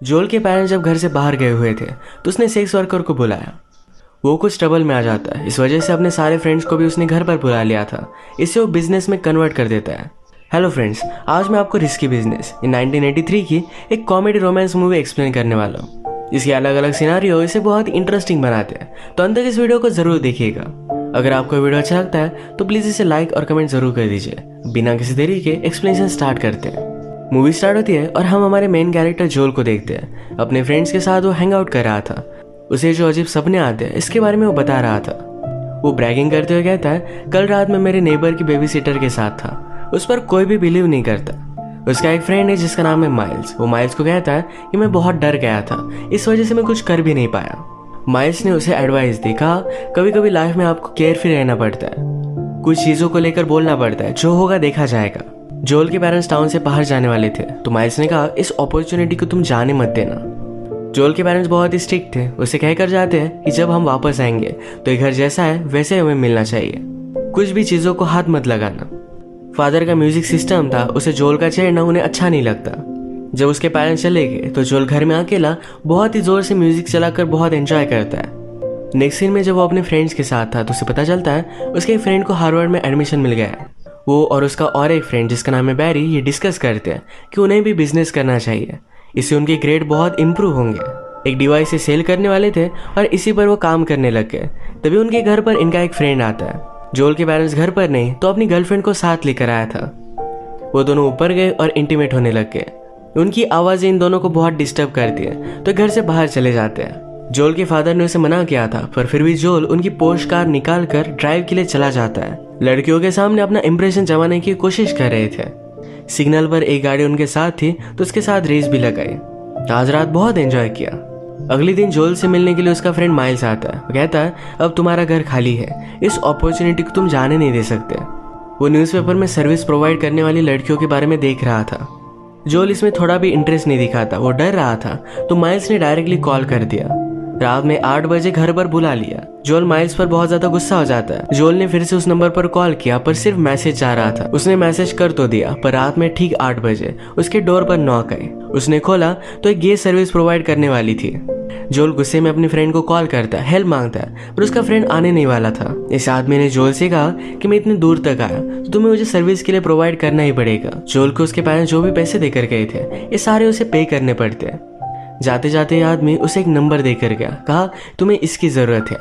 जोल के पेरेंट्स जब घर से बाहर गए हुए थे तो उसने सेक्स वर्कर को बुलाया। वो कुछ ट्रबल में आ जाता है, इस वजह से अपने सारे फ्रेंड्स को भी उसने घर पर बुला लिया था। इससे वो बिजनेस में कन्वर्ट कर देता है। हेलो फ्रेंड्स, आज मैं आपको रिस्की बिजनेस इन 1983 की एक कॉमेडी रोमांस मूवी एक्सप्लेन करने वाला हूँ। इसके अलग अलग सिनारियो इसे बहुत इंटरेस्टिंग बनाते हैं, तो अंत तक इस वीडियो को जरूर देखिएगा। अगर आपको वीडियो अच्छा लगता है तो प्लीज इसे लाइक और कमेंट जरूर कर दीजिए। बिना किसी देरी के एक्सप्लेनेशन स्टार्ट करते हैं। मूवी स्टार्ट होती है और हम हमारे मेन कैरेक्टर जोल को देखते हैं। अपने फ्रेंड्स के साथ वो हैंग आउट कर रहा था। उसे जो अजीब सपने आते हैं इसके बारे में वो बता रहा था। वो ब्रैगिंग करते हुए कहता है, कल रात में मेरे नेबर की बेबी सिटर के साथ था। उस पर कोई भी बिलीव नहीं करता। उसका एक फ्रेंड है जिसका नाम है माइल्स। वो माइल्स को कहता है कि मैं बहुत डर गया था, इस वजह से मैं कुछ कर भी नहीं पाया। माइल्स ने उसे एडवाइस दी, कहा कभी कभी लाइफ में आपको केयरफुल रहना पड़ता है, कुछ चीजों को लेकर बोलना पड़ता है, जो होगा देखा जाएगा। जोल के पेरेंट्स टाउन से बाहर जाने वाले थे तो माइल्स ने कहा, इस अपॉर्चुनिटी को तुम जाने मत देना। जोल के पेरेंट्स बहुत ही स्ट्रिक्ट थे। उसे कहकर जाते हैं कि जब हम वापस आएंगे तो ये घर जैसा है वैसे हमें मिलना चाहिए, कुछ भी चीजों को हाथ मत लगाना। फादर का म्यूजिक सिस्टम था, उसे जोल का छेड़ना उन्हें अच्छा नहीं लगता। जब उसके पेरेंट्स चले गए तो जोल घर में अकेला बहुत ही जोर से म्यूजिक चलाकर बहुत एंजॉय करता है। नेक्स्ट सीन में जब वो अपने फ्रेंड्स के साथ था तो उसे पता चलता है उसके एक फ्रेंड को हार्वर्ड में एडमिशन मिल गया है। वो और उसका और एक फ्रेंड जिसका नाम है बैरी ये डिस्कस करते हैं कि उन्हें भी बिजनेस करना चाहिए, इससे उनके ग्रेड बहुत इंप्रूव होंगे। एक डिवाइस से सेल करने वाले थे और इसी पर वो काम करने लग गए। तभी उनके घर पर इनका एक फ्रेंड आता है। जोल के पेरेंट्स घर पर नहीं तो अपनी गर्लफ्रेंड को साथ लेकर आया था। वो दोनों ऊपर गए और इंटीमेट होने लग गए। उनकी आवाजें इन दोनों को बहुत डिस्टर्ब करती है तो घर से बाहर चले जाते हैं। जोल के फादर ने उसे मना किया था, पर फिर भी जोल उनकी पोर्श कार निकाल कर ड्राइव के लिए चला जाता है। लड़कियों के सामने अपना इंप्रेशन जमाने की कोशिश कर रहे थे। सिग्नल पर एक गाड़ी उनके साथ थी तो उसके साथ रेस भी लगाई। आज रात बहुत एंजॉय किया। अगले दिन जोल से मिलने के लिए उसका फ्रेंड माइल्स आता है। वो कहता है, अब तुम्हारा घर खाली है, इस अपॉर्चुनिटी को तुम जाने नहीं दे सकते। वो न्यूज़पेपर में सर्विस प्रोवाइड करने वाली लड़कियों के बारे में देख रहा था। जोल इसमें थोड़ा भी इंटरेस्ट नहीं दिखाता, वो डर रहा था तो माइल्स ने डायरेक्टली कॉल कर दिया। रात में 8 बजे घर पर बुला लिया। जोल माइल्स पर बहुत ज्यादा गुस्सा हो जाता है। जोल ने फिर से उस नंबर पर कॉल किया पर सिर्फ मैसेज आ रहा था। उसने मैसेज कर तो दिया पर रात में ठीक 8 बजे उसके डोर पर नॉक आई। उसने खोला तो एक गेस्ट सर्विस प्रोवाइड करने वाली थी। जोल गुस्से में अपने फ्रेंड को कॉल करता है, हेल्प मांगता है, पर उसका फ्रेंड आने नहीं वाला था। इस आदमी ने जोल से कहा कि मैं इतनी दूर तक आया तो तुम्हें मुझे सर्विस के लिए प्रोवाइड करना ही पड़ेगा। जोल को उसके पेरेंट्स जो भी पैसे देकर गए थे ये सारे उसे पे करने पड़ते हैं। जाते जाते आदमी उसे एक नंबर देकर गया, कहा तुम्हें इसकी जरूरत है।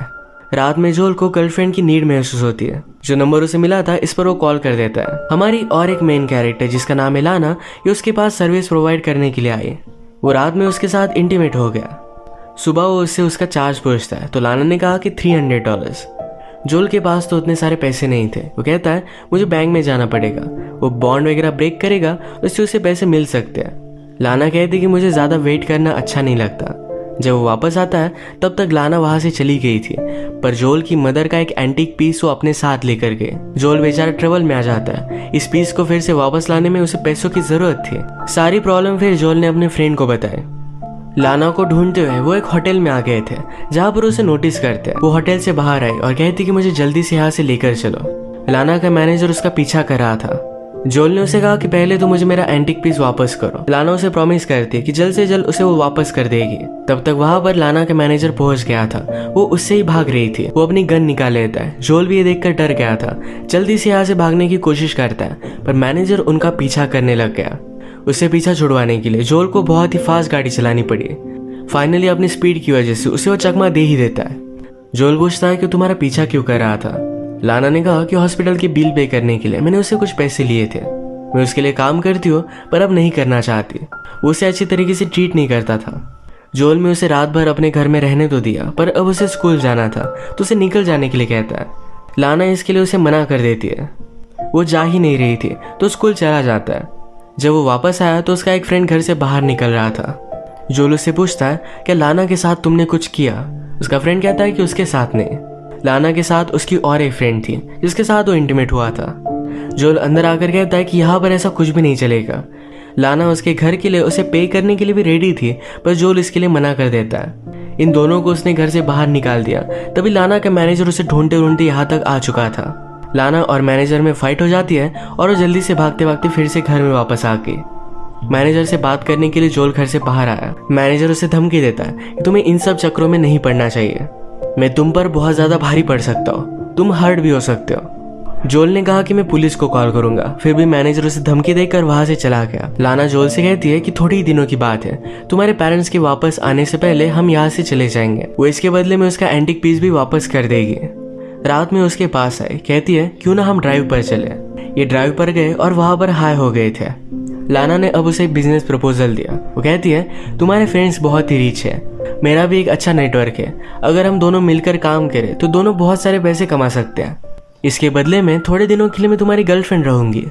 रात में जोल को गर्लफ्रेंड की नीड महसूस होती है। जो नंबर उसे मिला था इस पर वो कॉल कर देता है। हमारी और एक मेन कैरेक्टर जिसका नाम है लाना, ये उसके पास सर्विस प्रोवाइड करने के लिए आई। वो रात में उसके साथ इंटीमेट हो गया। सुबह वो उससे उसका चार्ज पूछता है तो लाना ने कहा कि $300। जोल के पास तो उतने सारे पैसे नहीं थे। वो कहता है मुझे बैंक में जाना पड़ेगा, वो बॉन्ड वगैरह ब्रेक करेगा उससे उसे पैसे मिल सकते हैं। लाना कहती कि मुझे ज्यादा वेट करना अच्छा नहीं लगता। जब वो वापस आता है तब तक लाना वहां से चली गई थी, पर जोल की मदर का एक एंटीक पीस वो अपने साथ लेकर गए। जोल बेचारा ट्रबल में आ जाता है। इस पीस को फिर से वापस लाने में उसे पैसों की जरूरत थी। सारी प्रॉब्लम फिर जोल ने अपने फ्रेंड को बताई। लाना को ढूंढते हुए वो एक होटल में आ गए थे जहाँ पर उसे नोटिस करते हैं। वो होटल से बाहर आई और कहती कि मुझे जल्दी से यहाँ से लेकर चलो। लाना का मैनेजर उसका पीछा कर रहा था। जोल ने उसे कहा कि पहले तो मुझे मेरा एंटीक पीस वापस करो। लाना उसे प्रॉमिस करती है कि जल्द से जल्द उसे वो वापस कर देगी। तब तक वहां पर लाना का मैनेजर पहुंच गया था। वो उससे ही भाग रही थी। वो अपनी गन निकाल लेता है। जोल भी ये देखकर डर गया था, जल्दी से यहाँ से भागने की कोशिश करता है, पर मैनेजर उनका पीछा करने लग गया। उससे पीछा छुड़वाने के लिए जोल को बहुत ही फास्ट गाड़ी चलानी पड़ी। फाइनली अपनी स्पीड की वजह से उसे वो चकमा दे ही देता है। जोल पूछता है कि तुम्हारा पीछा क्यों कर रहा था। लाना ने कहा कि हॉस्पिटल के बिल पे करने के लिए मैंने उससे कुछ पैसे लिए थे। मैं उसके लिए काम करती हूँ पर अब नहीं करना चाहती। वो उसे अच्छी तरीके से ट्रीट नहीं करता था। जोल में उसे रात भर अपने घर में रहने तो दिया, पर अब उसे स्कूल जाना था तो उसे निकल जाने के लिए कहता है। लाना इसके लिए उसे मना कर देती है। वो जा ही नहीं रही थी तो स्कूल चला जाता है। जब वो वापस आया तो उसका एक फ्रेंड घर से बाहर निकल रहा था। जोल उससे पूछता है कि लाना के साथ तुमने कुछ किया। उसका फ्रेंड कहता है कि उसके साथ नहीं। लाना के साथ उसकी और एक फ्रेंड थी जिसके साथ वो इंटीमेट हुआ था। जोल अंदर आकर कहता है कि यहाँ पर ऐसा कुछ भी नहीं चलेगा। लाना उसके घर के लिए उसे पे करने के लिए भी रेडी थी, पर जोल इसके लिए मना कर देता है। इन दोनों को उसने घर से बाहर निकाल दिया। तभी लाना का मैनेजर उसे ढूंढते ढूंढते यहाँ तक आ चुका था। लाना और मैनेजर में फाइट हो जाती है और वो जल्दी से भागते भागते फिर से घर में वापस आ गई। मैनेजर से बात करने के लिए जोल घर से बाहर आया। मैनेजर उसे धमकी देता है कि तुम्हें इन सब चक्करों में नहीं पड़ना चाहिए, मैं तुम पर बहुत ज्यादा भारी पड़ सकता हूँ, तुम हर्ट भी हो सकते हो। जोल ने कहा कि मैं पुलिस को कॉल करूंगा, फिर भी मैनेजर उसे धमकी देकर वहां से चला गया। लाना जोल से कहती है कि थोड़ी ही दिनों की बात है, तुम्हारे पेरेंट्स के वापस आने से पहले हम यहाँ से चले जाएंगे। वो इसके बदले में उसका एंटीक पीस भी वापस कर देगी। रात में उसके पास आई, कहती है क्यों ना हम ड्राइव पर चले। ये ड्राइव पर गए और वहां पर हाई हो गए थे। लाना ने अब उसे बिजनेस प्रपोजल दिया। वो कहती है तुम्हारे फ्रेंड्स बहुत ही रिच है, मेरा भी एक अच्छा नेटवर्क है, अगर हम दोनों मिलकर काम करें तो दोनों बहुत सारे पैसे कमा सकते हैं। इसके बदले में थोड़े दिनों के लिए मैं तुम्हारी गर्लफ्रेंड रहूंगी।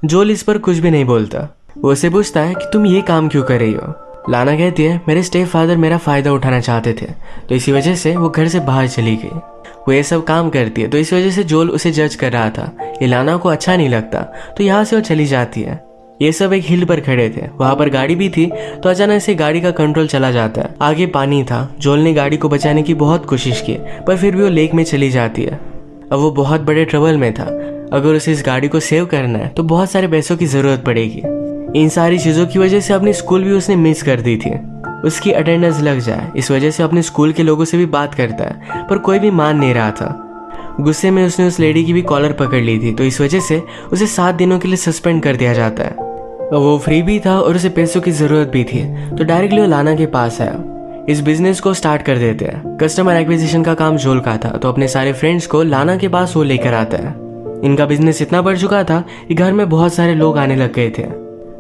जोल इस पर कुछ भी नहीं बोलता। वो उसे पूछता है कि तुम ये काम क्यों कर रही हो। लाना कहती है मेरे स्टेप फादर मेरा फायदा उठाना चाहते थे, तो इसी वजह से वो घर से बाहर चली गई। वो ये सब काम करती है, तो इस वजह से जोल उसे जज कर रहा था। ये लाना को अच्छा नहीं लगता, तो यहाँ से वो चली जाती है। ये सब एक हिल पर खड़े थे, वहां पर गाड़ी भी थी, तो अचानक से गाड़ी का कंट्रोल चला जाता है। आगे पानी था। जोल ने गाड़ी को बचाने की बहुत कोशिश की, पर फिर भी वो लेक में चली जाती है। अब वो बहुत बड़े ट्रबल में था। अगर उसे इस गाड़ी को सेव करना है तो बहुत सारे पैसों की जरूरत पड़ेगी। इन सारी चीजों की वजह से अपनी स्कूल भी उसने मिस कर दी थी। उसकी अटेंडेंस लग जाए, इस वजह से अपने स्कूल के लोगों से भी बात करता है, पर कोई भी मान नहीं रहा था। गुस्से में उसने उस लेडी की भी कॉलर पकड़ ली थी, तो इस वजह से उसे 7 दिनों के लिए सस्पेंड कर दिया जाता है। वो फ्री भी था और उसे पैसों की जरूरत भी थी, तो डायरेक्टली वो लाना के पास आया। इस बिजनेस को स्टार्ट कर देते हैं। कस्टमर एक्विजिशन का काम जोल का था, तो अपने सारे फ्रेंड्स को लाना के पास वो लेकर आता है। इनका बिजनेस इतना बढ़ चुका था कि घर में बहुत सारे लोग आने लग गए थे।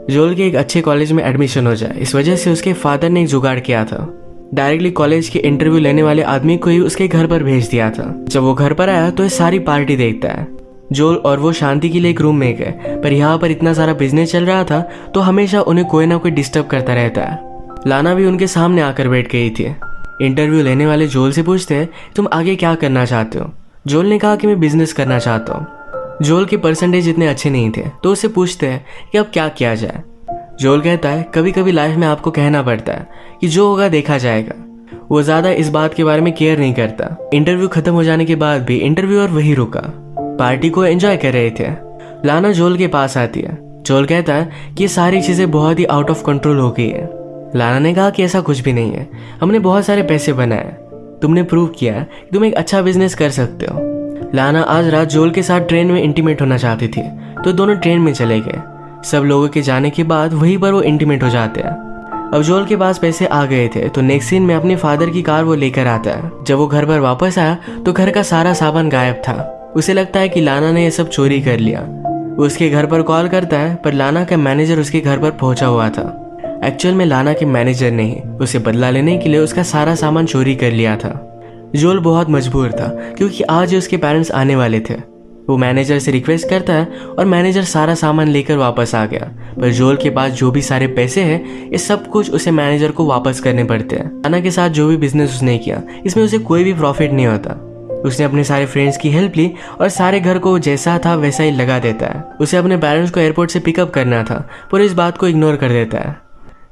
जोल के एक अच्छे कॉलेज में एडमिशन हो जाए, इस वजह से उसके फादर ने एक जुगाड़ किया था। डायरेक्टली कॉलेज के इंटरव्यू लेने वाले आदमी को ही उसके घर पर भेज दिया था। जब वो घर पर आया तो ये सारी पार्टी देखता है। जोल और वो शांति के लिए एक रूम में गए, पर यहाँ पर इतना सारा बिजनेस चल रहा था, तो हमेशा उन्हें कोई ना कोई डिस्टर्ब करता रहता है। लाना भी उनके सामने आकर बैठ गई थी। इंटरव्यू लेने वाले जोल से पूछते हैं तुम आगे क्या करना चाहते हो। जोल ने कहा कि मैं बिजनेस करना चाहता हूँ। जोल के परसेंटेज इतने अच्छे नहीं थे, तो उससे पूछते हैं कि अब क्या किया जाए। जोल कहता है कभी कभी लाइफ में आपको कहना पड़ता है कि जो होगा देखा जाएगा। वो ज्यादा इस बात के बारे में केयर नहीं करता। इंटरव्यू खत्म हो जाने के बाद भी इंटरव्यूअर वही रुका, पार्टी को एंजॉय कर रहे थे। लाना जोल के पास आती है। जोल कहता है कि ये सारी चीजें बहुत ही आउट ऑफ कंट्रोल हो गई है। लाना ने कहा कि ऐसा कुछ भी नहीं है, हमने बहुत सारे पैसे बनाए, तुमने प्रूव किया कि तुम एक अच्छा बिजनेस कर सकते हो। लाना आज रात जोल के साथ ट्रेन में इंटीमेट होना चाहती थी, तो दोनों ट्रेन में चले गए। सब लोगों के जाने के बाद वहीं पर वो इंटीमेट हो जाते हैं। अब जोल के पास पैसे आ गए थे, तो नेक्स्ट सीन में अपने फादर की कार वो लेकर आता है। जब वो घर पर वापस आया तो घर का सारा सामान गायब था। उसे लगता है कि लाना ने ये सब चोरी कर लिया। वो उसके घर पर कॉल करता है, पर लाना का मैनेजर उसके घर पर पहुंचा हुआ था। एक्चुअल में लाना के मैनेजर ने ही उसे बदला लेने के लिए उसका सारा सामान चोरी कर लिया था। जोल बहुत मजबूर था, क्योंकि आज उसके पेरेंट्स आने वाले थे। वो मैनेजर से रिक्वेस्ट करता है और मैनेजर सारा सामान लेकर वापस आ गया। पर जोल के पास जो भी सारे पैसे हैं, ये सब कुछ उसे मैनेजर को वापस करने पड़ते हैं। लाना के साथ जो भी बिजनेस उसने किया, इसमें उसे कोई भी प्रॉफिट नहीं होता। उसने अपने सारे फ्रेंड्स की हेल्प ली और सारे घर को जैसा था वैसा ही लगा देता है। उसे अपने पेरेंट्स को एयरपोर्ट से पिकअप करना था, पर इस बात को इग्नोर कर देता है।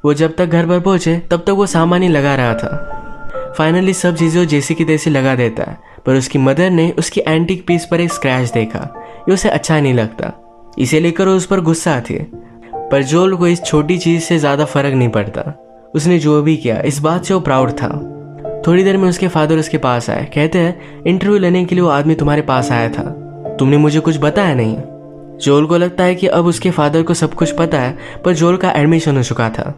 वो जब तक घर पर पहुंचे तब तक वो सामान ही लगा रहा था। फाइनली सब चीजें जैसी की तैसी लगा देता है, पर उसकी मदर ने उसकी एंटीक पीस पर एक स्क्रैच देखा। ये उसे अच्छा नहीं लगता, इसे लेकर वो उस पर गुस्सा थी। पर जोल को इस छोटी चीज से ज्यादा फर्क नहीं पड़ता। उसने जो भी किया इस बात से वो प्राउड था। थोड़ी देर में उसके फादर उसके पास आए। कहते हैं इंटरव्यू लेने के लिए वो आदमी तुम्हारे पास आया था, तुमने मुझे कुछ बताया नहीं। जोल को लगता है कि अब उसके फादर को सब कुछ पता है, पर जोल का एडमिशन हो चुका था।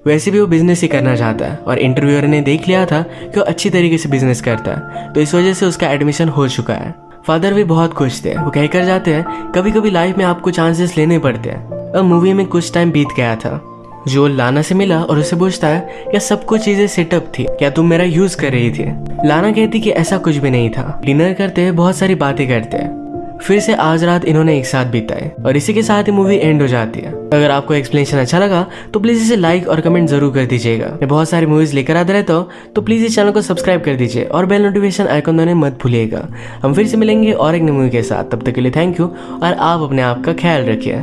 वैसे भी वो बिजनेस ही करना चाहता है, और इंटरव्यूअर ने देख लिया था कि वो अच्छी तरीके से बिजनेस करता है, तो इस वजह से उसका एडमिशन हो चुका है। फादर भी बहुत खुश थे। वो कहकर जाते हैं कभी कभी लाइफ में आपको चांसेस लेने पड़ते हैं। अब मूवी में कुछ टाइम बीत गया था। जोल लाना से मिला और उससे पूछता है क्या सब कुछ चीजें सेटअप थी, क्या तुम मेरा यूज कर रही थी। लाना कहती कि ऐसा कुछ भी नहीं था। डिनर करते हैं, बहुत सारी बातें करते हैं। फिर से आज रात इन्होंने एक साथ बिताई, और इसी के साथ ही मूवी एंड हो जाती है। अगर आपको एक्सप्लेनेशन अच्छा लगा तो प्लीज इसे लाइक और कमेंट जरूर कर दीजिएगा। मैं बहुत सारी मूवीज लेकर आता रहता हूँ, तो प्लीज इस चैनल को सब्सक्राइब कर दीजिए और बेल नोटिफिकेशन आइकन दबाना मत भूलिएगा। हम फिर से मिलेंगे और एक नई मूवी के साथ। तब तक के लिए थैंक यू, और आप अपने आप का ख्याल रखिए।